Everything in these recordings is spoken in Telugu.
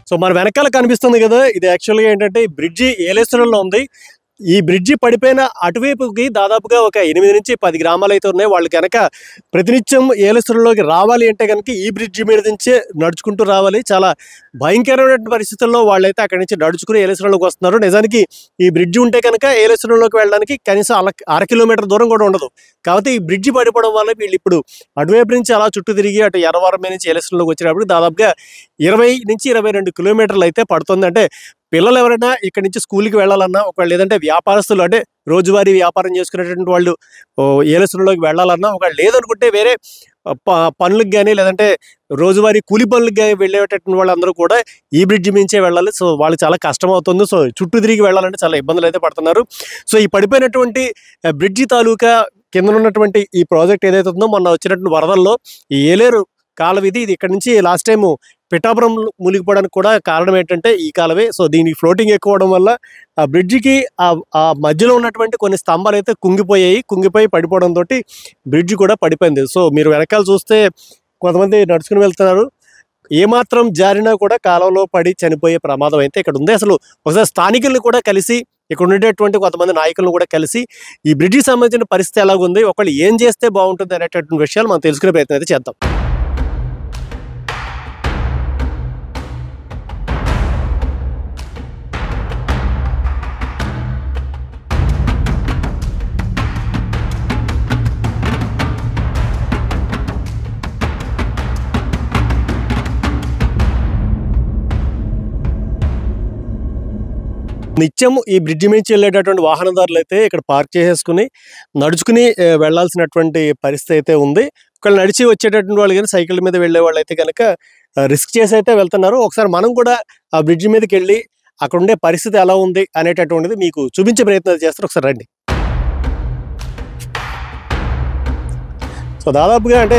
సో మన వెనకాల కనిపిస్తుంది కదా, ఇది యాక్చువల్గా ఏంటంటే బ్రిడ్జి ఏలేశ్వరంలో ఉంది. ఈ బ్రిడ్జి పడిపోయిన అటువైపుకి దాదాపుగా ఒక 8 నుంచి 10 గ్రామాలు అయితే ఉన్నాయి. వాళ్ళు కనుక ప్రతినిత్యం ఏలేశ్వరంలోకి రావాలి అంటే కనుక ఈ బ్రిడ్జి మీద నుంచే నడుచుకుంటూ రావాలి. చాలా భయంకరమైన పరిస్థితుల్లో వాళ్ళైతే అక్కడి నుంచి నడుచుకుని ఏలేశ్వరంలోకి వస్తున్నారు. నిజానికి ఈ బ్రిడ్జి ఉంటే కనుక ఏలేశ్వరంలోకి వెళ్ళడానికి కనీసం అర కిలోమీటర్ దూరం కూడా ఉండదు. కాబట్టి ఈ బ్రిడ్జి పడిపోవడం వల్ల వీళ్ళు ఇప్పుడు అటువైపు నుంచి అలా చుట్టూ తిరిగి అటు ఎర్రవరం నుంచి ఏలేశ్వరంలోకి వచ్చినప్పుడు దాదాపుగా 20 నుంచి 22 కిలోమీటర్లు అయితే పడుతుంది. అంటే పిల్లలు ఎవరైనా ఇక్కడి నుంచి స్కూల్కి వెళ్ళాలన్నా, ఒకవేళ లేదంటే వ్యాపారస్తులు అంటే రోజువారీ వ్యాపారం చేసుకునేటువంటి వాళ్ళు ఏలేశ్వరంలోకి వెళ్ళాలన్నా, ఒకవేళ లేదనుకుంటే వేరే పనులకు కానీ లేదంటే రోజువారీ కూలి పనులకు కానీ వెళ్ళేటటువంటి వాళ్ళందరూ కూడా ఈ బ్రిడ్జి మించే వెళ్ళాలి. సో వాళ్ళకి చాలా కష్టం అవుతుంది. సో చుట్టూ తిరిగి వెళ్ళాలంటే చాలా ఇబ్బందులు అయితే పడుతున్నారు. సో ఈ పడిపోయినటువంటి బ్రిడ్జి తాలూకా కింద ఉన్నటువంటి ఈ ప్రాజెక్ట్ ఏదైతే ఉందో, మొన్న వచ్చినటువంటి వరదల్లో ఈ ఏలేరు కాలువ ఇది ఇక్కడ నుంచి లాస్ట్ టైం పిఠాపురం మునిగిపోవడానికి కూడా కారణం ఏంటంటే ఈ కాలువే. సో దీనికి ఫ్లోటింగ్ ఎక్కువ అవడం వల్ల ఆ బ్రిడ్జికి ఆ మధ్యలో ఉన్నటువంటి కొన్ని స్తంభాలు అయితే కుంగిపోయి పడిపోవడంతో బ్రిడ్జి కూడా పడిపోయింది. సో మీరు వెనకాల చూస్తే కొంతమంది నడుచుకుని వెళ్తున్నారు. ఏమాత్రం జారినా కూడా కాలువలో పడి చనిపోయే ప్రమాదం అయితే ఇక్కడ ఉంది. అసలు ఒకసారి స్థానికులను కూడా కలిసి, ఇక్కడ ఉండేటువంటి కొంతమంది నాయకులను కూడా కలిసి ఈ బ్రిడ్జికి సంబంధించిన పరిస్థితి ఎలాగుంది, ఒకళ్ళు ఏం చేస్తే బాగుంటుంది అనేటటువంటి విషయాలు మనం తెలుసుకునే ప్రయత్నం అయితే చేద్దాం. నిత్యం ఈ బ్రిడ్జి నుంచి వెళ్ళేటటువంటి వాహనదారులు అయితే ఇక్కడ పార్క్ చేసేసుకుని నడుచుకుని వెళ్లాల్సినటువంటి పరిస్థితి అయితే ఉంది. ఒకళ్ళు నడిచి వచ్చేటటువంటి వాళ్ళు కానీ సైకిల్ మీద వెళ్ళే వాళ్ళు అయితే కనుక రిస్క్ చేసి అయితే వెళ్తున్నారు. ఒకసారి మనం కూడా ఆ బ్రిడ్జి మీదకి వెళ్ళి అక్కడ ఉండే పరిస్థితి ఎలా ఉంది అనేటటువంటిది మీకు చూపించే ప్రయత్నాలు చేస్తారు. ఒకసారి రండి. సో దాదాపుగా అంటే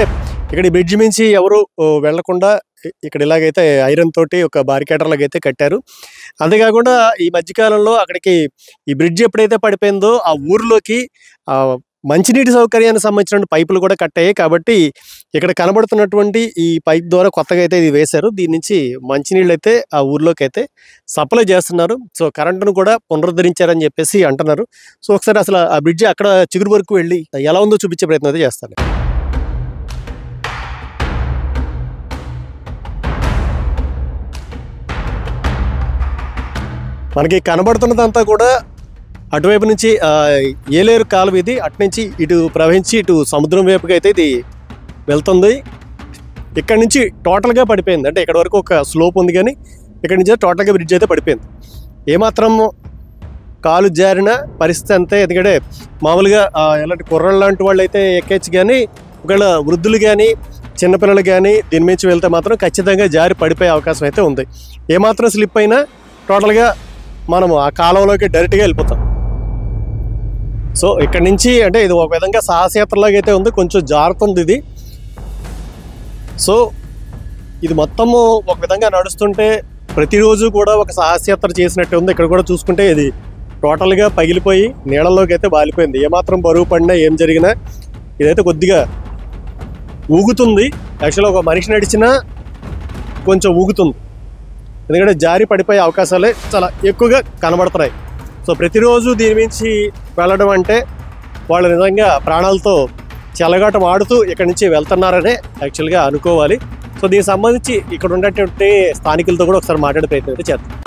ఇక్కడ ఈ బ్రిడ్జి నుంచి ఎవరు వెళ్లకుండా ఇక్కడ ఇలాగైతే ఐరన్ తోటి ఒక బారికేటర్ లాగా అయితే కట్టారు. అంతేకాకుండా ఈ మధ్యకాలంలో అక్కడికి ఈ బ్రిడ్జి ఎప్పుడైతే పడిపోయిందో ఆ ఊర్లోకి మంచినీటి సౌకర్యానికి సంబంధించిన పైపులు కూడా కట్టాయి. కాబట్టి ఇక్కడ కనబడుతున్నటువంటి ఈ పైప్ ద్వారా కొత్తగా అయితే ఇది వేశారు. దీని నుంచి మంచినీళ్ళు అయితే ఆ ఊర్లోకి అయితే సప్లై చేస్తున్నారు. సో కరెంటును కూడా పునరుద్ధరించారని చెప్పేసి అంటున్నారు. సో ఒకసారి అసలు ఆ బ్రిడ్జి అక్కడ చిగురు వరకు వెళ్ళి ఎలా ఉందో చూపించే ప్రయత్నం అయితే చేస్తాను. మనకి కనబడుతున్నదంతా కూడా అటువైపు నుంచి ఏలేరు కాలువ ఇది. అటు నుంచి ఇటు ప్రవహించి ఇటు సముద్రం వైపుకి అయితే ఇది వెళ్తుంది. ఇక్కడ నుంచి టోటల్గా పడిపోయింది. అంటే ఇక్కడ వరకు ఒక స్లోప్ ఉంది, కానీ ఇక్కడ నుంచి టోటల్గా బ్రిడ్జ్ అయితే పడిపోయింది. ఏమాత్రం కాలు జారిన పరిస్థితి అంతే. ఎందుకంటే మామూలుగా ఎలాంటి కుర్రలు లాంటి వాళ్ళు అయితే ఎక్కేచ్చు, కానీ ఒకవేళ వృద్ధులు కానీ చిన్నపిల్లలు కానీ దీని నుంచి వెళ్తే మాత్రం ఖచ్చితంగా జారి పడిపోయే అవకాశం అయితే ఉంది. ఏమాత్రం స్లిప్ అయినా టోటల్గా మనము ఆ కాలంలోకి డైరెక్ట్గా వెళ్ళిపోతాం. సో ఇక్కడ నుంచి అంటే ఇది ఒక విధంగా సాహసయాత్రలాగా అయితే ఉంది, కొంచెం జారుతుంది ఇది. సో ఇది మొత్తము ఒక విధంగా నడుస్తుంటే ప్రతిరోజు కూడా ఒక సాహసయాత్ర చేసినట్టు ఉంది. ఇక్కడ కూడా చూసుకుంటే ఇది టోటల్గా పగిలిపోయి నీళ్ళలోకి అయితే బాలిపోయింది. ఏమాత్రం బరువు పడినా ఏం జరిగినా ఇదైతే కొద్దిగా ఊగుతుంది. యాక్చువల్గా ఒక మనిషి నడిచినా కొంచెం ఊగుతుంది, ఎందుకంటే జారి పడిపోయే అవకాశాలే చాలా ఎక్కువగా కనబడుతున్నాయి. సో ప్రతిరోజు దీని నుంచి వెళ్ళడం అంటే వాళ్ళు నిజంగా ప్రాణాలతో చెలగాటం ఆడుతూ ఇక్కడి నుంచి వెళ్తున్నారనే యాక్చువల్గా అనుకోవాలి. సో దీనికి సంబంధించి ఇక్కడ ఉన్నటువంటి స్థానికులతో కూడా ఒకసారి మాట్లాడే ప్రయత్నం అయితే చేద్దాం.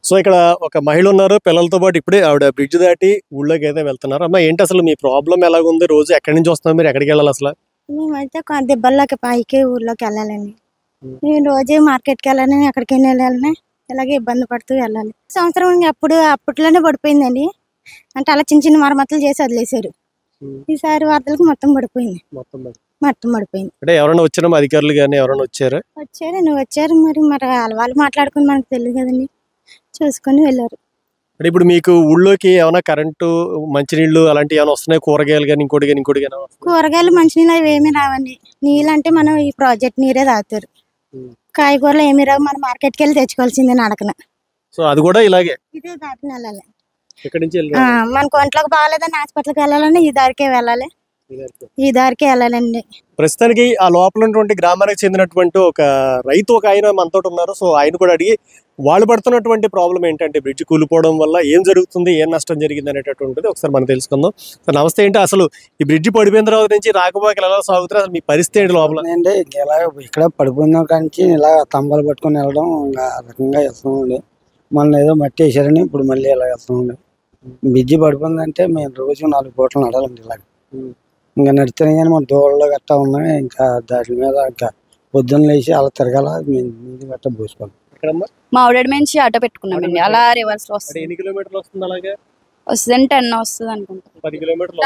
సో ఇక్కడ ఒక మహిళ ఉన్నారు పిల్లలతో పాటు. ఇప్పుడే ఆవిడ బ్రిడ్జ్ దాటి ఊళ్ళోకి అయితే వెళ్తున్నారు. అమ్మ ఏంటి అసలు మీ ప్రాబ్లం ఎలాగుంది? రోజు ఎక్కడి నుంచి వస్తున్నారు, మీరు ఎక్కడికి వెళ్ళాలి అసలు? మేమైతే దిబ్బల్లోకి పైకి ఊర్లోకి వెళ్ళాలండి. నేను రోజే మార్కెట్కి వెళ్ళాలని ఎక్కడికి వెళ్ళాలని ఇలాగే ఇబ్బంది పడుతూ వెళ్ళాలి. సంవత్సరం అప్పట్లోనే పడిపోయిందండి. అంటే అలా చిన్న చిన్న మరమ్మతులు చేసి వదిలేశారు. ఈసారి వరదలకు మొత్తం పడిపోయింది. మొత్తం పడిపోయింది. అంటే ఎవరైనా వచ్చారా అధికారులు కానీ ఎవరైనా వచ్చారు? వచ్చారు మరి వాళ్ళు మాట్లాడుకుని మనకు తెలియదు కదండి, చూసుకొని వెళ్ళారు. అంటే ఇప్పుడు మీకు ఊళ్ళోకి ఏమైనా కరెంటు, మంచినీళ్ళు అలాంటివి ఏమైనా వస్తున్నాయి? కూరగాయలు కానీ ఇంకోటి కానీ ఇంకోటి కానీ కూరగాయలు మంచినీళ్ళు అవి ఏమీ రావండి. నీళ్ళు అంటే మనం ఈ ప్రాజెక్ట్ నీరే తాగుతారు. కాయగూరలు ఏమీ రావు, మనం మార్కెట్కి వెళ్ళి తెచ్చుకోవాల్సిందే నడకన. సో అది కూడా ఇలాగే ఇదే దారిని వెళ్ళాలి. ఇక్కడ నుంచి మనకు ఒంట్లోకి బాగాలేదని హాస్పిటల్కి వెళ్ళాలని ఈ దారికే వెళ్ళాలి, ఈ దారికే వెళ్ళాలండి. ప్రస్తుతానికి ఆ లోపల ఉన్నటువంటి గ్రామానికి చెందినటువంటి ఒక రైతు ఒక ఆయన మనతో ఉన్నారు. సో ఆయన కూడా అడిగి వాళ్ళు పడుతున్నటువంటి ప్రాబ్లం ఏంటంటే బ్రిడ్జ్ కూలిపోవడం వల్ల ఏం జరుగుతుంది, ఏం నష్టం జరిగింది అనేటటువంటిది ఒకసారి మనం తెలుసుకుందాం. సార్ నమస్తే. ఏంటి అసలు ఈ బ్రిడ్జ్ పడిపోయిన తర్వాత నుంచి రాకపోకలు ఎలా సాగుతారు, అసలు మీ పరిస్థితి ఏంటి లోపల? అంటే ఇలా ఇక్కడ పడిపోయిన కాంచి ఇలా తంబాలు పట్టుకొని వెళ్ళడం ఆ రకంగా వెళ్తామండి. మొన్న ఏదో మట్టి వేసారని ఇప్పుడు మళ్ళీ ఇలా వెళ్తామండి. బ్రిడ్జి పడిపోయిందంటే మేము రోజు 4 పూటలు నడాలండి. ఇలాగ ఇంకా నడితేనే కానీ మన దూడలు గట్టా ఉన్నాయి. ఇంకా దాటి మీద ఇంకా పొద్దున్న లేచి అలా తిరగాల, నీళ్ళు గట్టా పోసుకోవాలి. మావిడాడి నుంచి ఆటో పెట్టుకున్నామండి. అలా రివర్స్ లో వస్తుంది. ఎన్ని కిలోమీటర్లు వస్తుంది? అలాగే వస్తుంది 10 వస్తుంది అనుకుంటా. 10 కిలోమీటర్లు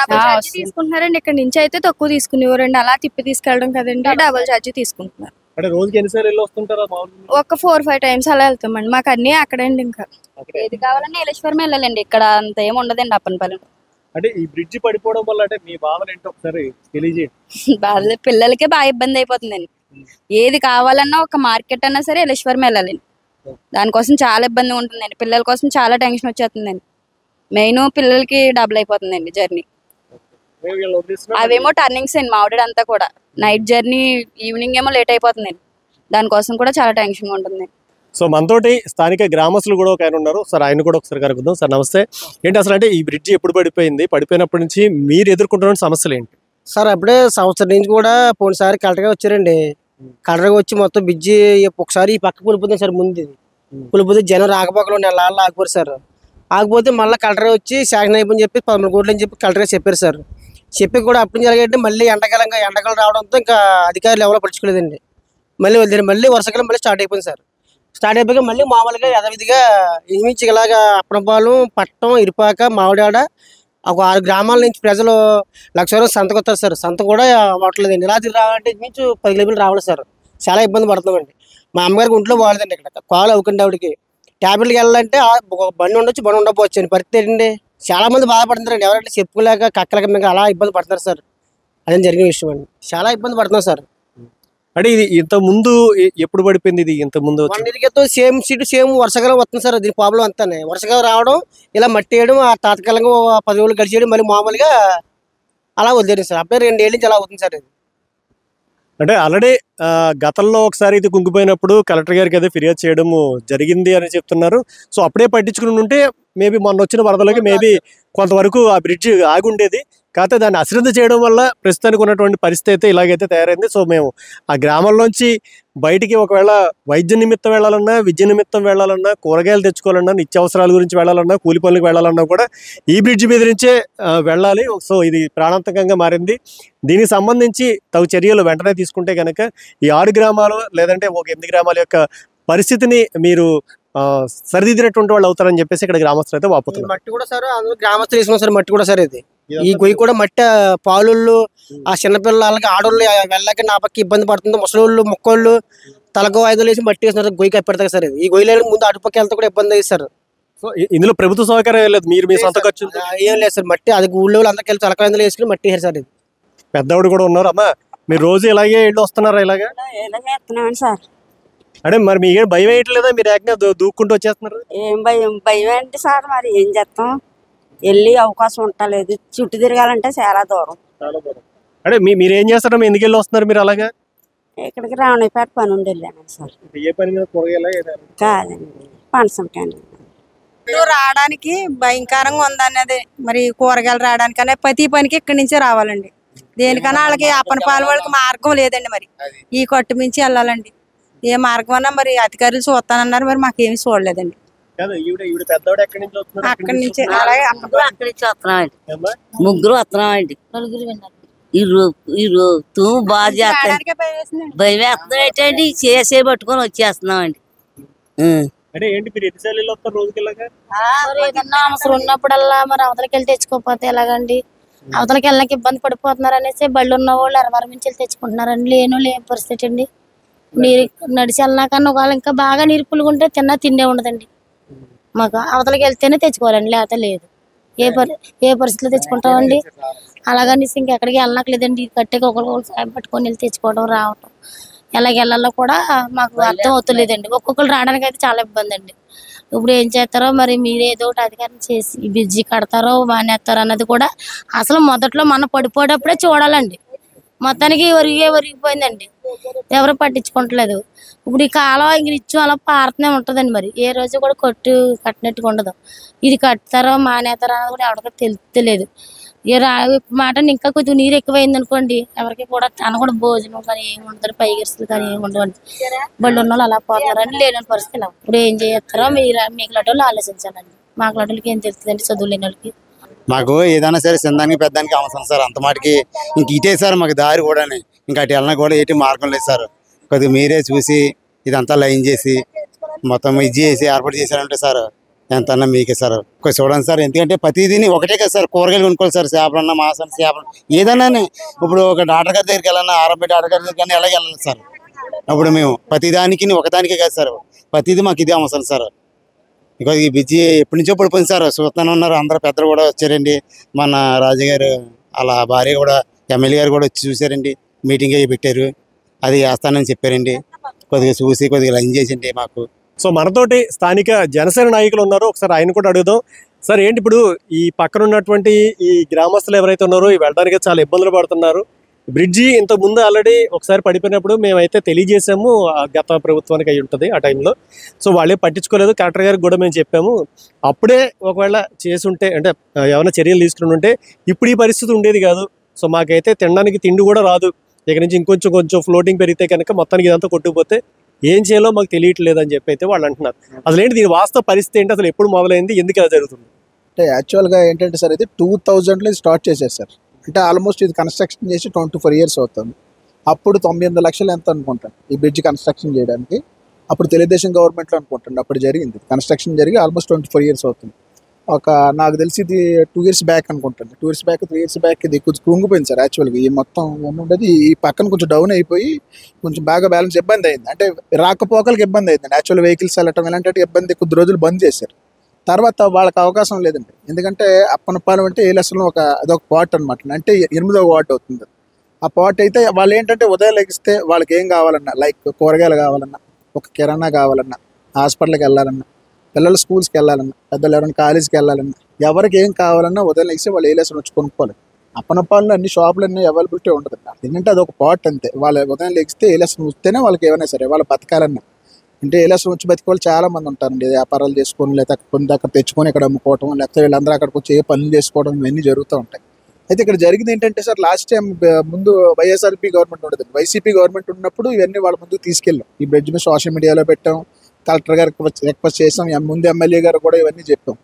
తీసుకుంటున్నారండి. ఇక్కడ నుంచి అయితే తక్కువ తీసుకునేవారండి. అలా తిప్పి తీసుకెళ్ళడం కదండి, డబుల్ ఛార్జ్ తీసుకుంటున్నారు. అంటే రోజుకి ఎన్నిసార్లు వెళ్ళి వస్తుంటారా? ఒక 4-5 టైమ్స్ అలా వెళ్తామండి. మాకు అన్ని అక్కడండి. ఇంకా ఏది కావాలన్నా ఏలేశ్వరం వెళ్ళాలండి. ఇక్కడ అంత ఏమి ఉండదండి అప్పనపల్లి. అంటే ఈ బ్రిడ్జ్ పడిపోవడం వల్ల అంటే మీ బాధలు ఏంటో ఒకసారి తెలియజేయండి. బాధ పిల్లలకే బాగా ఇబ్బంది అయిపోతుందండి. ఏది కావాలన్నా ఒక మార్కెట్ అన్నా సరే ఏలేశ్వరం వెళ్ళాలండి. దానికోసం చాలా ఇబ్బంది ఉంటుందండి. పిల్లల కోసం చాలా టెన్షన్ వచ్చేస్తుందండి. మెయిన్ పిల్లలకి డబుల్ అయిపోతుందండి జర్నీ. అవేమో టర్నింగ్స్ అండి మావిడ అంతా కూడా. నైట్ జర్నీ, ఈవినింగ్ ఏమో లేట్ అయిపోతుందండి. దానికోసం కూడా చాలా టెన్షన్ ఉంటుంది. సో మనతోటి స్థానిక గ్రామస్తులు కూడా ఒక ఆయన ఉన్నారు. సార్ ఆయన కూడా ఒకసారి కనుక్కుందాం. సార్ నమస్తే. ఏంటి అసలు అంటే ఈ బ్రిడ్జ్ ఎప్పుడు పడిపోయింది, పడిపోయినప్పటి నుంచి మీరు ఎదుర్కొంటున్న సమస్యలు ఏంటి? సార్ అప్పుడే సంవత్సరం నుంచి కూడా పోయినసారి కలెక్టర్గా వచ్చారండి. కలెక్టర్గా వచ్చి మొత్తం బ్రిడ్జి ఒకసారి ఈ పక్క కూలిపోతుంది సార్. ముందు కూలిపోతే జనం రాకపోకలు నెలలు ఆగిపోరు సార్. ఆగిపోతే మళ్ళీ కలెక్టర్ వచ్చి శాంక్షన్ అయిపోయి చెప్పి 13 కోట్లు అని చెప్పి కలెక్టర్గా చెప్పారు సార్. చెప్పి కూడా అప్పుడు నుంచి ఎలాగంటే మళ్ళీ ఎండాకాలం రావడంతో ఇంకా అధికారులు ఎవరో పడుచుకోలేదండి. మళ్ళీ మళ్ళీ వర్షాకాలం మళ్ళీ స్టార్ట్ అయిపోయింది సార్. స్టార్ట్ అయిపోయాక మళ్ళీ మామూలుగా యథావిధిగా ఇంచుమించు ఇలాగా అప్పనపాలెం, పట్టం, ఇరుపాక, మామిడాడ ఒక 6 గ్రామాల నుంచి ప్రజలు 1,00,000 వరకు సంతకు వస్తారు సార్. సంత కూడా అవ్వట్లేదండి. ఇలా తిరిగి రావాలంటే ఇంచుమించు 10 కిలోమీటర్లు రావాలి సార్. చాలా ఇబ్బంది పడుతున్నామండి. మా అమ్మగారికి ఒంట్లో బాగాలేదండి. ఇక్కడ కాలు అవ్వకండి ఆవిడకి. ట్యాబ్లెట్కి వెళ్ళాలంటే ఒక బండి ఉండొచ్చు, బండి ఉండకపోవచ్చు అండి. పరిస్థితి ఏంటండి, చాలా మంది బాధపడుతున్నారండి. ఎవరంటే చెప్పుకోలేక కక్కలేక మేము అలా ఇబ్బంది పడుతున్నారు సార్. అదే జరిగిన విషయం అండి. చాలా ఇబ్బంది పడుతున్నాం సార్. అంటే ఇది ఇంత ముందు ఎప్పుడు పడిపోయింది? ఇది ఇంత ముందు 1 year క్రితం సేమ్ సీటు సేమ్ వర్షాకాలం వస్తుంది సార్. దీని ప్రాబ్లం అంతానే వర్షాకాలం రావడం, ఇలా మట్టి వేయడం, ఆ తాత్కాలికంగా 10 రోజులు గడిచేయడం, మళ్ళీ మామూలుగా అలా వదిలేదు సార్. అప్పుడే 2 ఏళ్ళ నుంచి అలా అవుతుంది సార్. ఇది అంటే ఆల్రెడీ గతంలో ఒకసారి ఇది కుంగిపోయినప్పుడు కలెక్టర్ గారికి అదే ఫిర్యాదు చేయడం జరిగింది అని చెప్తున్నారు. సో అప్పుడే పట్టించుకుని ఉంటే మేబీ మొన్న వచ్చిన వరదలకి మేబీ కొంతవరకు ఆ బ్రిడ్జ్ ఆగి ఉండేది. కాకపోతే దాన్ని అశ్రద్ధ చేయడం వల్ల ప్రస్తుతానికి ఉన్నటువంటి పరిస్థితి అయితే ఇలాగైతే తయారైంది. సో మేము ఆ గ్రామంలోంచి బయటికి ఒకవేళ వైద్య నిమిత్తం వెళ్ళాలన్నా, విద్య నిమిత్తం వెళ్ళాలన్నా, కూరగాయలు తెచ్చుకోవాలన్నా, నిత్యావసరాల గురించి వెళ్ళాలన్నా, కూలి పనులకు వెళ్ళాలన్నా కూడా ఈ బ్రిడ్జ్ మీద నుంచే వెళ్ళాలి. సో ఇది ప్రాణాంతకంగా మారింది. దీనికి సంబంధించి తగు చర్యలు వెంటనే తీసుకుంటే కనుక ఈ 6 గ్రామాలు లేదంటే ఒక 8 గ్రామాల యొక్క పరిస్థితిని మీరు సరిదిద్దినటువంటి వాళ్ళు అవుతారని చెప్పేసి ఇక్కడ గ్రామస్తులు అయితే వాపోతున్నారు. మట్టి కూడా సార్ అందులో గ్రామస్తులు తీసుకున్నాం సార్. మట్టి కూడా సార్ ఇది ఈ గొయ్యి కూడా మట్టి పాలుళ్ళు, ఆ చిన్నపిల్లలకి ఆడోళ్ళు వెళ్ళక నా పక్క ఇబ్బంది పడుతుంది. ముసలోళ్ళు, మొక్కోళ్ళు తలకు 5 వేసి మట్టి వేస్తున్నారు. గొయ్యి కప్పెడతారు సార్. ఈ గొయ్యిలో ముందు అటుపక్క వెళ్తే కూడా ఇబ్బంది అయ్యింది సార్. సో ఇందులో ప్రభుత్వ సౌకర్యం లేదు, మీరు మీ సొంత ఖర్చు ఏం లేదు సార్. మట్టి అది ఊళ్ళో అందరికి వెళ్ళి తలకు 5 వేసుకుని మట్టి వేసారు సార్. ఇది పెద్దవాడు కూడా ఉన్నారు. అమ్మా మీరు రోజు ఇలాగే వెళ్ళి వస్తున్నారా? ఇలాగా సార్ అంటే మరి మీ భయం వేయట్లేదా? మీరు ఏకంగా దూక్కుంటూ వచ్చేస్తున్నారు. ఏం భయం ఏంటి సార్, మరి ఏం చేస్తాం, వెళ్ళి అవకాశం ఉండలేదు. చుట్టూ తిరగాలంటే చాలా దూరం. అంటే మీరు ఏం చేస్తారో ఎందుకు వెళ్ళి వస్తున్నారు మీరు అలాగా? ఇక్కడికి రావణపేట పని ఉండి వెళ్ళాను సార్. ఏ పని మీద? కాదండి, పనసంకాయ రావడానికి భయంకరంగా ఉందన్నది. మరి కూరగాయలు రావడానికనే ప్రతి పనికి ఇక్కడి నుంచే రావాలండి. దేనికన్నా వాళ్ళకి అప్పనపాలెం వాళ్ళకి మార్గం లేదండి. మరి ఈ కొట్టు మించి వెళ్ళాలండి. ఏ మార్గం అన్నా మరి అధికారులు చూస్తానన్నారు, మరి మాకేమి చూడలేదండి. అక్కడి నుంచి అలాగే అక్కడి నుంచి వస్తున్నామండి. ముగ్గురు వస్తున్నామండి. బాగా చేస్తాం. భయం వేస్తున్నాం ఏంటండి, చేసే పట్టుకొని వచ్చేస్తున్నామండి. ఏదన్నా అవసరం ఉన్నప్పుడల్లా మరి అవతలకి వెళ్ళి తెచ్చుకోకపోతే ఎలాగండి? అవతలకి వెళ్ళడానికి ఇబ్బంది పడిపోతున్నారు అనేసి బళ్ళు ఉన్న వాళ్ళు అరవరం నుంచి వెళ్ళి తెచ్చుకుంటున్నారండి. లేని పరిస్థితి అండి. నీరు నడిచి వెళ్ళినా కన్నా ఒకవేళ ఇంకా బాగా నీరు పులుగుంటే తిన్నా తిండే ఉండదండి. మాకు అవతలకి వెళ్తేనే తెచ్చుకోవాలండి, లేకపోతే లేదు. ఏ పరిస్థితిలో తెచ్చుకుంటామండి. అలాగని ఇంకెక్కడికి వెళ్ళనట్లేదండి. కట్టెకి ఒకరికొకరు సాయం పట్టుకొని వెళ్ళి తెచ్చుకోవడం రావటం ఎలాగెళ్ళాలో కూడా మాకు అర్థం అవుతలేదండి. ఒక్కొక్కరు రావడానికి అయితే చాలా ఇబ్బంది అండి. ఇప్పుడు ఏం చేస్తారో మరి, మీరు ఏదో ఒకటి అధికారం చేసి ఈ బ్రిడ్జి కడతారో మానేస్తారో అన్నది కూడా అసలు మొదట్లో మనం పడిపోయేటప్పుడే చూడాలండి. మొత్తానికి ఒరిగిపోయిందండి, ఎవరు పట్టించుకోవట్లేదు. ఇప్పుడు ఈ కాలం ఇంక నిత్యం అలా పారుతూనే ఉంటుందండి. మరి ఏ రోజు కూడా కట్టినట్టుగా ఉండదు. ఇది కడతారో మానేస్తారో అన్నది కూడా ఎవరికి తెలియలేదు. మాట ఇంకా కొంచెం నీరు ఎక్కువైంది అనుకోండి, ఎవరికి కూడా కూడా భోజనం కానీ ఏమి ఉండదు, పైగిరుసులు కానీ ఏమి ఉండవండి. బళ్ళు ఉన్న వాళ్ళు అలా పోతున్నారని లేని పరిస్థితి. ఇప్పుడు ఏం చేస్తారో మీకు లడ్డోళ్ళు ఆలోచించాలండి. మాకు లడ్డోళ్ళకి ఏం తెలుస్తుందండి, చదువు లేని వాళ్ళకి. మాకు ఏదైనా సరే చిన్నదానికి పెద్దానికి అవసరం సార్. అంత మాటికి ఇంక ఇటే సార్ మాకు దారి కూడా, ఇంకా అటు వెళ్ళినా కూడా ఎటు మార్గం లేదు సార్. కొద్దిగా మీరే చూసి ఇదంతా లైన్ చేసి మొత్తం ఇది చేసి ఏర్పాటు చేశారంటే సార్ ఎంతన్నా మీకే సార్. కొంచెం చూడండి సార్, ఎందుకంటే ప్రతిదీని ఒకటే కదా సార్, కూరగాయలు కొనుక్కోవాలి సార్. చేపలన్నా మాసం చేపలు ఏదన్నా ఇప్పుడు ఒక డాక్టర్ గారి దగ్గరికి వెళ్ళాలన్నా, ఆరోగ్య డాక్టర్ గారి దగ్గర ఎలాగ వెళ్ళాలి సార్. అప్పుడు మేము ప్రతిదానికి ఒకదానికే కదా సార్, ప్రతిదీ మాకు ఇదే అవసరం సార్. ఇక ఈ బ్రిడ్జి ఎప్పటి నుంచో పడిపోయింది సార్, చూస్తూనే ఉన్నారు. అందరు పెద్దలు కూడా వచ్చారండి, మన రాజుగారు అలా భార్య కూడా, ఎమ్మెల్యే గారు కూడా వచ్చి చూసారండి, మీటింగ్ అయ్యి పెట్టారు, అది వేస్తానని చెప్పారండి. కొద్దిగా చూసి కొద్దిగా లైన్ చేసిండి మాకు. సో మనతోటి స్థానిక జనసేన నాయకులు ఉన్నారు, ఒకసారి ఆయన కూడా అడుగుదాం. సార్ ఏంటి ఇప్పుడు ఈ పక్కన ఉన్నటువంటి ఈ గ్రామస్తులు ఎవరైతే ఉన్నారో వెళ్ళడానికి చాలా ఇబ్బందులు పడుతున్నారు. బ్రిడ్జి ఇంత ముందు ఆల్రెడీ ఒకసారి పడిపోయినప్పుడు మేమైతే తెలియజేసాము, గత ప్రభుత్వానికి అయి ఉంటుంది ఆ టైంలో. సో వాళ్ళే పట్టించుకోలేదు, కలెక్టర్ గారికి కూడా మేము చెప్పాము. అప్పుడే ఒకవేళ చేసుంటే అంటే ఏమైనా చర్యలు తీసుకుని ఉంటే ఇప్పుడు ఈ పరిస్థితి ఉండేది కాదు. సో మాకైతే తినడానికి తిండి కూడా రాదు. ఇక్కడ నుంచి కొంచెం ఫ్లోటింగ్ పెరిగితే కనుక మొత్తానికి ఇదంతా కొట్టుకుపోతే ఏం చేయాలో మాకు తెలియట్లేదు అని చెప్పి అయితే వాళ్ళు అంటున్నారు. అసలు ఏంటి దీని వాస్తవ పరిస్థితి ఏంటి, అసలు ఎప్పుడు మొదలైంది, ఎందుకు ఇలా జరుగుతుంది? అంటే యాక్చువల్గా ఏంటంటే సార్, ఇది 2000లో స్టార్ట్ చేశారు సార్. అంటే ఆల్మోస్ట్ ఇది కన్స్ట్రక్షన్ చేసి 24 years అవుతుంది. అప్పుడు 98 లక్షలు ఎంత అనుకుంటాను ఈ బ్రిడ్జ్ కన్స్ట్రక్షన్ చేయడానికి. అప్పుడు తెలుగుదేశం గవర్నమెంట్లో అనుకుంటాను అప్పుడు జరిగింది. కన్స్ట్రక్షన్ జరిగి ఆల్మోస్ట్ 24 years అవుతుంది. నాకు తెలిసి ఇది 2 years బ్యాక్ అనుకుంటాను, 2 years బ్యాక్ 3 years బ్యాక్ ఇది కొంచెం కృంగిపోయింది సార్. యాక్చువల్గా ఈ మొత్తం ఉండేది ఈ పక్కన కొంచెం డౌన్ అయిపోయి కొంచెం బాగా బ్యాలెన్స్ ఇబ్బంది అయింది. అంటే రాకపోకలకు ఇబ్బంది అయిందండి. యాక్చువల్ వెహికల్స్ వెళ్ళటం ఇలాంటి ఇబ్బంది కొద్ది రోజులు బంద్ చేశారు. తర్వాత వాళ్ళకి అవకాశం లేదండి, ఎందుకంటే అప్పనపాలెం అంటే ఏలసలో అదొక పార్ట్ అనమాట. అంటే 8వ వార్డు అవుతుంది. ఆ పార్ట్ అయితే వాళ్ళు ఏంటంటే ఉదయం లెగిస్తే వాళ్ళకి ఏం కావాలన్నా, లైక్ కూరగాయలు కావాలన్నా, ఒక కిరాణా కావాలన్నా, హాస్పిటల్కి వెళ్ళాలన్నా, పిల్లలు స్కూల్స్కి వెళ్ళాలన్నా, పెద్దలు ఎవరైనా కాలేజీకి వెళ్ళాలన్నా, ఎవరికి ఏం కావాలన్నా ఉదయం లెగిస్తే వాళ్ళు ఏలేసలు వచ్చి కొనుక్కోవాలి. అప్పనపాలెంలో అన్ని షాపులన్నీ అవైలబిలిటీ ఉంటుంది. ఎందుకంటే అదొక పార్ట్ అంతే. వాళ్ళు ఉదయం లెగిస్తే ఏలేసలు వస్తేనే వాళ్ళకి ఏమైనా సరే వాళ్ళు బతకాలన్నా. అంటే ఏలేసలు వచ్చి బతికే వాళ్ళు చాలా మంది ఉంటారండి. వ్యాపారాలు చేసుకొని లేకపోతే కొన్ని అక్కడ తెచ్చుకొని ఇక్కడ అమ్ముకోవటం, లేకపోతే వీళ్ళందరూ అక్కడికి వచ్చి ఏ పనులు చేసుకోవడం, ఇవన్నీ జరుగుతూ ఉంటాయి. అయితే ఇక్కడ జరిగింది ఏంటంటే సార్, లాస్ట్ టైం ముందు వైఎస్ఆర్పీ గవర్నమెంట్ ఉండదు, వైసీపీ గవర్నమెంట్ ఉన్నప్పుడు ఇవన్నీ వాళ్ళ ముందుకు తీసుకెళ్ళాం. ఈ బ్రిడ్జ్ మీద సోషల్ మీడియాలో పెట్టాం, కలెక్టర్ గారికి రిక్వెస్ట్ చేసాం, ముందు ఎమ్మెల్యే గారు కూడా ఇవన్నీ చెప్పాం.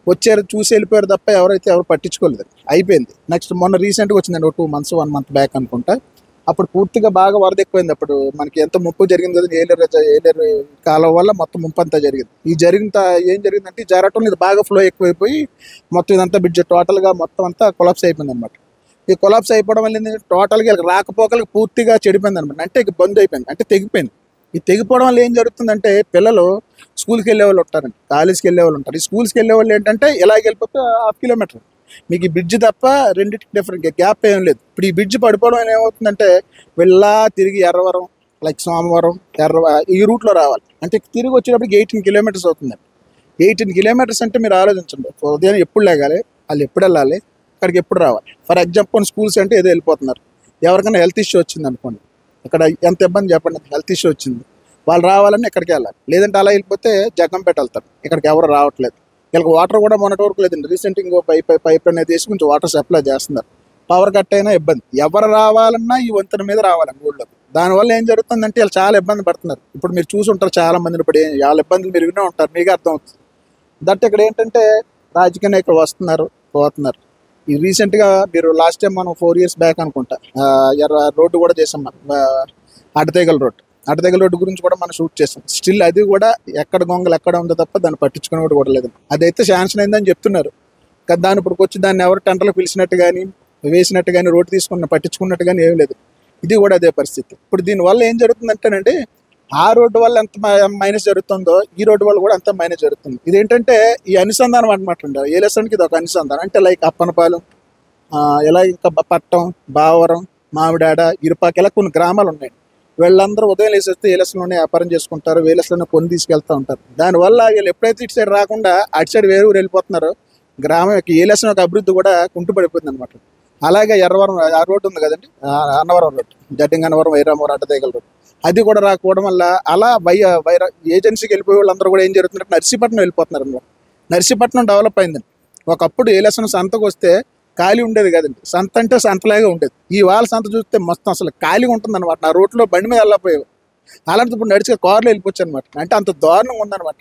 వచ్చారు, చూసి వెళ్ళిపోయారు తప్ప ఎవరు పట్టించుకోలేదు. అయిపోయింది. నెక్స్ట్ మొన్న రీసెంట్గా వచ్చిందండి, 2 months 1 month బ్యాక్ అనుకుంటా. అప్పుడు పూర్తిగా బాగా వరద ఎక్కువైంది. అప్పుడు మనకి ఎంత ముప్పు జరిగింది కదా, ఏలేరు కాలం వల్ల మొత్తం ముప్పు అంతా జరిగింది. ఏం జరిగిందంటే జరగటం ఇది బాగా ఫ్లో ఎక్కువైపోయి మొత్తం ఇదంతా బ్రిడ్జ్ టోటల్గా మొత్తం అంతా కొలాప్స్ అయిపోయింది అనమాట. ఈ కొలాప్స్ అయిపోవడం వల్ల టోటల్గా రాకపోకలకు పూర్తిగా చెడిపోయింది అనమాట. అంటే ఇక బంద్ అయిపోయింది, అంటే తెగిపోయింది. ఈ తెగిపోవడం వల్ల ఏం జరుగుతుందంటే పిల్లలు స్కూల్కి వెళ్ళే వాళ్ళు ఉంటారండి, కాలేజ్కి వెళ్ళే వాళ్ళు ఉంటారు. ఈ స్కూల్స్కి వెళ్ళే వాళ్ళు ఏంటంటే ఇలాగ వెళ్ళిపోతే 1/2 kilometer మీకు ఈ బ్రిడ్జ్ తప్ప రెండింటికి డిఫరెంట్ గ్యాప్ ఏం లేదు. ఇప్పుడు ఈ బ్రిడ్జ్ పడిపోవడం ఏమవుతుందంటే తిరిగి ఎర్రవరం, లైక్ సోమవారం, ఈ రూట్లో రావాలి. అంటే తిరిగి వచ్చేటప్పటికి 18 kilometers అవుతుందండి. 18 kilometers అంటే మీరు ఆలోచించండి, ఉదయం ఎప్పుడు లేగాలి, వాళ్ళు ఎప్పుడు వెళ్ళాలి, అక్కడికి ఎప్పుడు రావాలి. ఫర్ ఎగ్జాంపుల్ స్కూల్స్ అంటే ఏదో వెళ్ళిపోతున్నారు, ఎవరికైనా హెల్త్ ఇష్యూ వచ్చింది అనుకోండి, ఇక్కడ ఎంత ఇబ్బంది చెప్పండి. హెల్త్ ఇష్యూ వచ్చింది, వాళ్ళు రావాలని ఎక్కడికి వెళ్ళాలి. లేదంటే అలా వెళ్ళిపోతే జగ్గంపేట వెళ్తారు, ఇక్కడికి ఎవరు రావట్లేదు. వీళ్ళకి వాటర్ కూడా మొన్నటి వరకు లేదండి. రీసెంట్ ఇంకో పైప్ అనేది వేసి కొంచెం వాటర్ సప్లై చేస్తున్నారు. పవర్ కట్ అయినా ఇబ్బంది. ఎవరు రావాలన్నా ఈ వంతెన మీద రావాలండి ఊళ్ళో. దానివల్ల ఏం జరుగుతుందంటే వీళ్ళు చాలా ఇబ్బంది పడుతున్నారు. ఇప్పుడు మీరు చూసి ఉంటారు చాలా మందిని, ఇప్పుడు వాళ్ళ ఇబ్బందులు మీరు వినే ఉంటారు, మీకు అర్థం అవుతుంది. దట్ ఇక్కడ ఏంటంటే రాజకీయ నాయకులు వస్తున్నారు, పోతున్నారు. ఈ రీసెంట్గా మీరు లాస్ట్ టైం మనం 4 years బ్యాక్ అనుకుంటా రోడ్డు కూడా చేసాం, అడ్డతెగల రోడ్డు గురించి కూడా మనం షూట్ చేసాం. స్టిల్ అది కూడా ఎక్కడ గొంగలు ఎక్కడ ఉందో తప్ప దాన్ని పట్టించుకునేవాడు కూడా లేదు. అదైతే శాంక్షన్ అయిందని చెప్తున్నారు కదా, దాన్ని ఇప్పుడు వచ్చి దాన్ని ఎవరు టెంటర్లో పిలిచినట్టు కానీ వేసినట్టు కానీ రోడ్డు తీసుకున్న పట్టించుకున్నట్టు కానీ ఏం లేదు. ఇది కూడా అదే పరిస్థితి. ఇప్పుడు దీనివల్ల ఏం జరుగుతుందంటేనండి ఆ రోడ్డు వల్ల ఎంత మైనస్ జరుగుతుందో ఈ రోడ్డు వల్ల కూడా అంత మైనస్ జరుగుతుంది. ఇదేంటంటే ఈ అనుసంధానం అనమాట అండి. ఏలేశ్వరానికి ఇది ఒక అనుసంధానం. అంటే లైక్ అప్పనపాలెం, ఇలా ఇంకా పట్టం, బావరం, మామిడాడ, ఇరుపాక, ఇలా కొన్ని గ్రామాలు ఉన్నాయి. వీళ్ళందరూ ఉదయం వేసేస్తే ఏలేశ్వరంలోనే వ్యాపారం చేసుకుంటారు, వేలేశ్వరంలో కొని తీసుకెళ్తూ ఉంటారు. దానివల్ల వీళ్ళు ఎప్పుడైతే ఇటు సైడ్ రాకుండా అటు సైడ్ వేరే ఊరు వెళ్ళిపోతున్నారో గ్రామం యొక్క ఏలేశ్వరం యొక్క అభివృద్ధి కూడా కుంటుపడిపోయింది అనమాట. అలాగే ఎర్రవరం ఆ రోడ్డు ఉంది కదండి, అన్నవరం రోడ్డు, జడ్డింగ్ అన్నవరం, వైరామవరం, అడ్డదేగల రోడ్డు, అది కూడా రాకపోవడం వల్ల అలా ఏజెన్సీకి వెళ్ళిపోయే వాళ్ళందరూ కూడా ఏం జరుగుతుందంటే నర్సీపట్నం వెళ్ళిపోతున్నారు అనమాట. నర్సీపట్నం డెవలప్ అయిందండి. ఒకప్పుడు ఏలేశ్వరం సంతకు వస్తే ఖాళీ ఉండేది కదండి. సంత అంటే సంతలాగా ఉండేది. ఈ వాళ్ళ సంత చూస్తే మొత్తం అసలు ఖాళీగా ఉంటుంది అనమాట. ఆ రోడ్లో బండి మీద వెళ్ళకపోయేవి. అలాంటి ఇప్పుడు నడిచే కార్లో వెళ్ళిపోవచ్చు అనమాట. అంటే అంత దారుణంగా ఉందన్నమాట.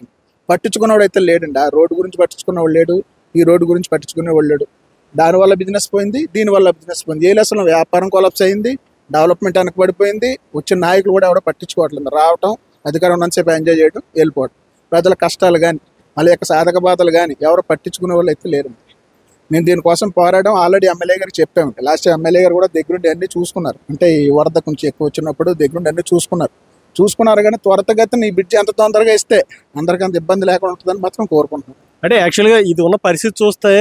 పట్టించుకున్నవాడు అయితే లేడండి. ఆ రోడ్డు గురించి పట్టించుకున్నవాడు లేడు, ఈ రోడ్డు గురించి పట్టించుకునేవాడు లేడు. దానివల్ల బిజినెస్ పోయింది, దీనివల్ల బిజినెస్ పోయింది. ఏలేశ్వరం వ్యాపారం కొలాప్స్ అయింది, డెవలప్మెంట్ వెనకబడిపోయింది. వచ్చిన నాయకులు కూడా ఎవడో పట్టించుకోవట్లేదు. రావటం, అధికారం ఉన్నంతసేపు ఎంజాయ్ చేయడం, వెళ్ళిపోవడం. ప్రజల కష్టాలు కానీ మళ్ళీ యొక్క సాధక బాధలు కానీ ఎవరో పట్టించుకునే వాళ్ళు అయితే లేరు. నేను దీనికోసం పోరాడడం ఆల్రెడీ ఎమ్మెల్యే గారికి చెప్పాము. లాస్ట్ ఎమ్మెల్యే గారు కూడా దగ్గరుండి అన్నీ చూసుకున్నారు. అంటే ఈ వరద కొంచెం ఎక్కువ వచ్చినప్పుడు దగ్గరుండి అన్నీ చూసుకున్నారు కానీ త్వరితగతిన ఈ బ్రిడ్జి ఎంత తొందరగా ఇస్తే అందరికీ అంత ఇబ్బంది లేకుండా ఉంటుందని మాత్రం కోరుకుంటున్నాను. అంటే యాక్చువల్గా ఇది ఉన్న పరిస్థితి చూస్తే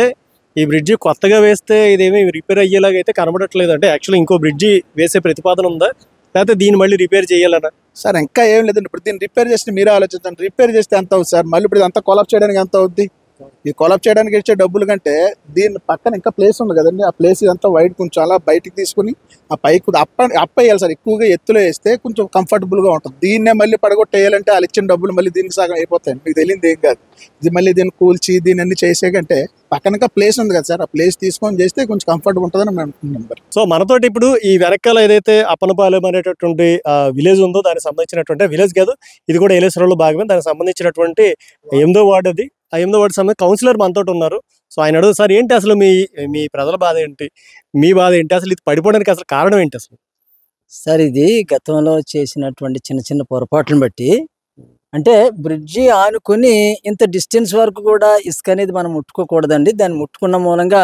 ఈ బ్రిడ్జి కొత్తగా వేస్తే ఇదేమీ రిపేర్ అయ్యేలాగా అయితే కనబడట్లేదు. అంటే యాక్చువల్గా ఇంకో బ్రిడ్జి వేసే ప్రతిపాదన ఉందా, లేకపోతే దీన్ని మళ్ళీ రిపేర్ చేయాలన్నా? సార్ ఇంకా ఏం లేదండి. ఇప్పుడు దీన్ని రిపేర్ చేస్తే మీరే ఆలోచించండి. రిపేర్ చేస్తే ఎంత అవుతుంది సార్? మళ్ళీ ఇప్పుడు అంతా కొలాప్ చేయడానికి ఎంత అవుద్ది? ఈ కొలాప్ చేయడానికి ఇచ్చే డబ్బులు కంటే దీని పక్కన ఇంకా ప్లేస్ ఉంది కదండి, ఆ ప్లేస్ ఇదంతా వైడ్ కొంచెం అలా బయటికి తీసుకుని ఆ పైకి అప్పేయాలి సార్. ఎక్కువగా ఎత్తులో వేస్తే కొంచెం కంఫర్టబుల్గా ఉంటుంది. దీన్నే మళ్ళీ పడగొట్టేయాలంటే వాళ్ళు ఇచ్చిన డబ్బులు మళ్ళీ దీనికి సగం అయిపోతాయి. మీకు తెలియదు ఏం కాదు. ఇది మళ్ళీ దీన్ని కూల్చి దీన్ని అన్ని చేసే కంటే పక్కన ఇంకా ప్లేస్ ఉంది కదా సార్, ఆ ప్లేస్ తీసుకొని చేస్తే కొంచెం కంఫర్ట్గా ఉంటుందని మేము అనుకుంటున్నాం. సో మనతోటి ఇప్పుడు ఈ వెనకాల ఏదైతే అప్పనపాలెం అనేటటువంటి విలేజ్ ఉందో దానికి సంబంధించినటువంటి విలేజ్ కాదు, ఇది కూడా ఏలేశ్వరంలో భాగమే, దానికి సంబంధించినటువంటి 8వ వార్డు. అది ఆ 8వ వార్డు సంబంధించి కౌన్సిలర్ మనతో ఉన్నారు. సో ఆయన అడుగు, సార్ ఏంటి అసలు మీ ప్రజల బాధ ఏంటి, మీ బాధ ఏంటి, అసలు ఇది పడిపోవడానికి అసలు కారణం ఏంటి అసలు? సార్ ఇది గతంలో చేసినటువంటి చిన్న చిన్న పొరపాట్లను బట్టి, అంటే బ్రిడ్జి ఆనుకొని ఇంత డిస్టెన్స్ వరకు కూడా ఇసుక అనేది మనం ముట్టుకోకూడదండి. దాన్ని ముట్టుకున్న మూలంగా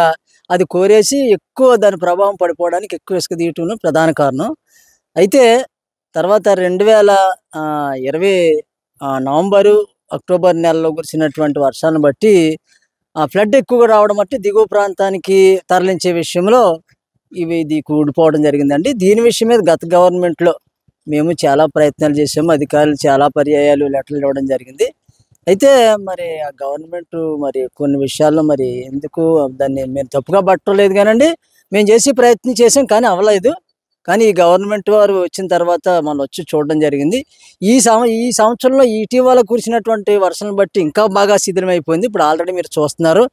అది కోరేసి ఎక్కువ దాని ప్రభావం పడిపోవడానికి ఎక్కువ ఇసుక తీయటంలో ప్రధాన కారణం. అయితే తర్వాత 2020 నవంబరు అక్టోబర్ నెలలో కురిసినటువంటి వర్షాలను బట్టి ఆ ఫ్లడ్ ఎక్కువగా రావడం బట్టి దిగువ ప్రాంతానికి తరలించే విషయంలో ఇది కూడిపోవడం జరిగిందండి. దీని విషయం మీద గత గవర్నమెంట్లో మేము చాలా ప్రయత్నాలు చేసాము. అధికారులు చాలా పర్యాయాలు లెటర్లు ఇవ్వడం జరిగింది. అయితే మరి ఆ గవర్నమెంట్ మరి కొన్ని విషయాల్లో మరి ఎందుకు దాన్ని మేము తప్పుగా పట్టలేదు కానండి, మేము చేసి ప్రయత్నం చేసాం కానీ అవ్వలేదు. కానీ ఈ గవర్నమెంట్ వారు వచ్చిన తర్వాత మనం వచ్చి చూడడం జరిగింది. ఈ సంవత్సరంలో ఇటీవల కురిసినటువంటి వర్షాలను బట్టి ఇంకా బాగా శిథిలమైపోయింది. ఇప్పుడు ఆల్రెడీ మీరు చూస్తున్నారు,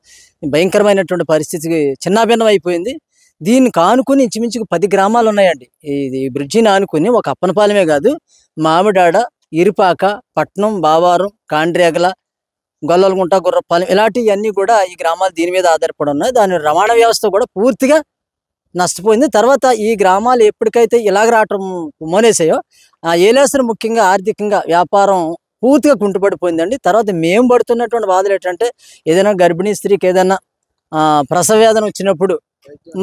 భయంకరమైనటువంటి పరిస్థితికి చిన్నాభిన్నం అయిపోయింది. దీన్ని కానుకొని ఇంచుమించుకు 10 గ్రామాలు ఉన్నాయండి. ఇది బ్రిడ్జిని ఆనుకుని ఒక అప్పనపాలెమే కాదు, మామిడాడ, ఇరుపాక, పట్నం, బావారం, కాండ్రేగల, గొల్లలగుంట, గుర్రపాలెం ఇలాంటివన్నీ కూడా ఈ గ్రామాలు దీని మీద ఆధారపడి ఉన్నాయి. దాని రవాణా వ్యవస్థ కూడా పూర్తిగా నష్టపోయింది. తర్వాత ఈ గ్రామాలు ఎప్పటికైతే ఇలాగ రావటం మోనేసాయో ఆ ఏలేశ్వరం ముఖ్యంగా ఆర్థికంగా వ్యాపారం పూర్తిగా కుంటుపడిపోయిందండి. తర్వాత మేము పడుతున్నటువంటి బాధలు ఏంటంటే ఏదైనా గర్భిణీ స్త్రీకి ఏదైనా ప్రసవ వేదన వచ్చినప్పుడు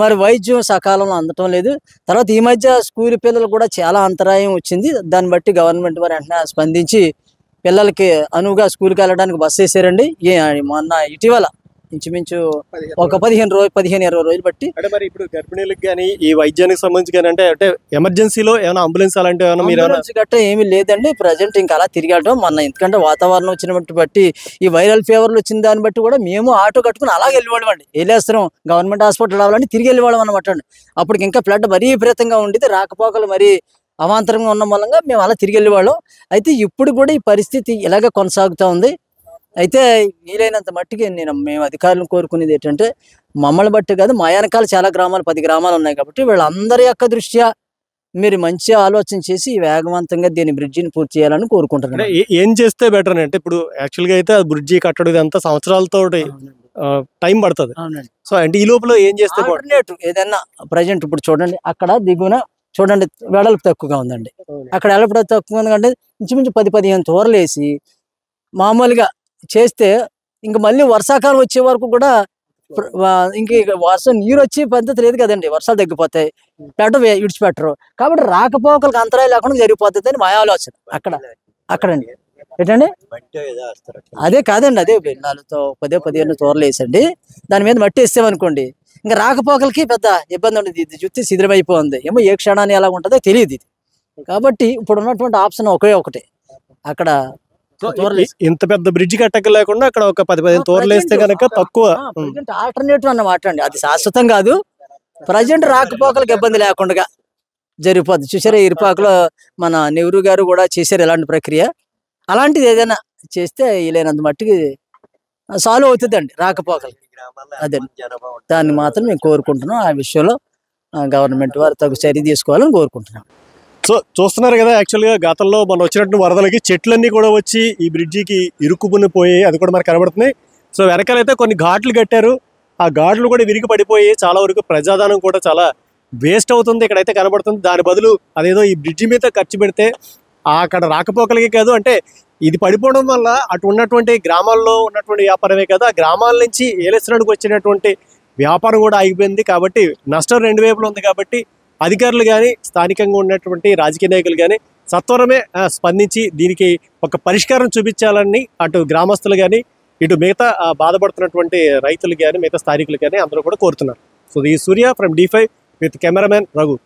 మరి వైద్యం సకాలంలో అందటం లేదు. తర్వాత ఈ మధ్య స్కూల్ పిల్లలు కూడా చాలా అంతరాయం వచ్చింది. దాన్ని బట్టి గవర్నమెంట్ వారు వెంటనే స్పందించి పిల్లలకి అనువుగా స్కూల్కి వెళ్ళడానికి బస్సు వేసారండి. మొన్న ఇటీవల ఇంచుమించు ఒక 15-20 రోజులు బట్టి. అంటే మరి ఇప్పుడు గర్భిణీలకు కానీ ఈ వైద్యానికి సంబంధించి కానీ అంటే ఎమర్జెన్సీలో ఏమైనా అంబులెన్స్ అలాంటివి ఏమైనా మీరు గట్రా ఏమీ లేదండి. ప్రజెంట్ ఇంకా అలా తిరిగడం మొన్న ఎందుకంటే వాతావరణం వచ్చిన బట్టి ఈ వైరల్ ఫీవర్లు వచ్చిన దాన్ని బట్టి కూడా మేము ఆటో కట్టుకుని అలాగే వెళ్ళిపోవడం అండి. ఏలేశ్వరం గవర్నమెంట్ హాస్పిటల్ రావాలంటే తిరిగి వెళ్ళిపోవడం అనమాట అండి. అప్పటికి ఇంకా ఫ్లడ్ మరీ విపరీతంగా ఉండేది, రాకపోకలు మరీ అవాంతరంగా ఉన్న మూలంగా మేము అలా తిరిగి వెళ్ళేవాళ్ళం. అయితే ఇప్పుడు కూడా ఈ పరిస్థితి ఇలాగే కొనసాగుతూ ఉంది. అయితే వీలైనంత మట్టికి మేము అధికారులను కోరుకునేది ఏంటంటే మమ్మల్ని బట్టి కాదు, మా వెనకాల చాలా గ్రామాలు 10 గ్రామాలు ఉన్నాయి కాబట్టి వీళ్ళందరి యొక్క దృష్ట్యా మీరు మంచి ఆలోచన చేసి వేగవంతంగా దీని బ్రిడ్జిని పూర్తి చేయాలని కోరుకుంటున్నాను. ఏం చేస్తే బెటర్ అంటే ఇప్పుడు యాక్చువల్గా అయితే బ్రిడ్జి కట్టడం ఇదంతా సంవత్సరాలతో టైం పడుతుంది. సో అంటే ఈ లోపల ఏం చేస్తే ఏదైనా ప్రజెంట్ ఇప్పుడు చూడండి, అక్కడ దిగువన చూడండి వెడల్పు తక్కువగా ఉందండి. అక్కడ వెడల్పు తక్కువ ఉంది అంటే ఇంచుమించు 10-15 తోరలు వేసి మామూలుగా చేస్తే ఇంక మళ్ళీ వర్షాకాలం వచ్చే వరకు కూడా ఇంక వర్షం నీరు వచ్చే పద్ధతి లేదు కదండి, వర్షాలు తగ్గిపోతాయి, విడిచిపెట్టరు. కాబట్టి రాకపోకలకు అంతరాయం లేకుండా జరిగిపోతుంది అని మా ఆలోచన. అక్కడండి ఏంటండి, అదే కాదండి, అదే 15 తోరలు వేసండి, దాని మీద మట్టి వేసామనుకోండి ఇంకా రాకపోకలకి పెద్ద ఇబ్బంది ఉండదు. ఇది జుత్తి శిథిలమైపోయింది ఏమో, ఏ క్షణాన్ని ఎలా ఉంటుందో తెలియదు ఇది. కాబట్టి ఇప్పుడు ఉన్నటువంటి ఆప్షన్ ఒకటే, అక్కడ ఇంత పెద్ద బ్రిడ్జ్ కట్టక లేకుండా అక్కడ ఒక 10-15 తోరలు వేస్తే కనుక తక్కువ ఆల్టర్నేటివ్ అన్నమాట అండి. అది శాశ్వతం కాదు, ప్రజెంట్ రాకపోకలకు ఇబ్బంది లేకుండా జరిగిపోద్ది. చూసారా ఇరుపాకులో మన నెహ్రూ గారు కూడా చేశారు ఇలాంటి ప్రక్రియ. అలాంటిది ఏదైనా చేస్తే వీలైనంత మట్టికి సాల్వ్ అవుతుందండి రాకపోకలు. అదే దాన్ని మాత్రం మేము కోరుకుంటున్నాం. ఆ విషయంలో గవర్నమెంట్ వారు తగు చర్య తీసుకోవాలని కోరుకుంటున్నాం. సో చూస్తున్నారు కదా, యాక్చువల్గా గతంలో మనం వచ్చినట్టు వరదలకి చెట్లన్నీ కూడా వచ్చి ఈ బ్రిడ్జికి ఇరుక్కుని పోయి అది కూడా మనకు కనబడుతున్నాయి. సో వెనకాలైతే కొన్ని ఘాట్లు కట్టారు, ఆ ఘాట్లు కూడా విరిగి పడిపోయి చాలా వరకు ప్రజాధనం కూడా చాలా వేస్ట్ అవుతుంది ఇక్కడైతే కనబడుతుంది. దాని బదులు అదేదో ఈ బ్రిడ్జి మీద ఖర్చు పెడితే అక్కడ రాకపోకలకి కాదు, అంటే ఇది పడిపోవడం వల్ల అటు ఉన్నటువంటి గ్రామాల్లో ఉన్నటువంటి వ్యాపారమే కాదు, ఆ గ్రామాల నుంచి ఏలేశ్వరానికి వచ్చినటువంటి వ్యాపారం కూడా ఆగిపోయింది. కాబట్టి నష్టం 2 వైపులు ఉంది. కాబట్టి అధికారులు కానీ స్థానికంగా ఉన్నటువంటి రాజకీయ నాయకులు కానీ సత్వరమే స్పందించి దీనికి ఒక పరిష్కారం చూపించాలని అటు గ్రామస్తులు కానీ ఇటు మిగతా బాధపడుతున్నటువంటి రైతులు కానీ మిగతా స్థానికులు కానీ అందరూ కూడా కోరుతున్నారు. సో ఈ Surya from D5 with cameraman Raghu.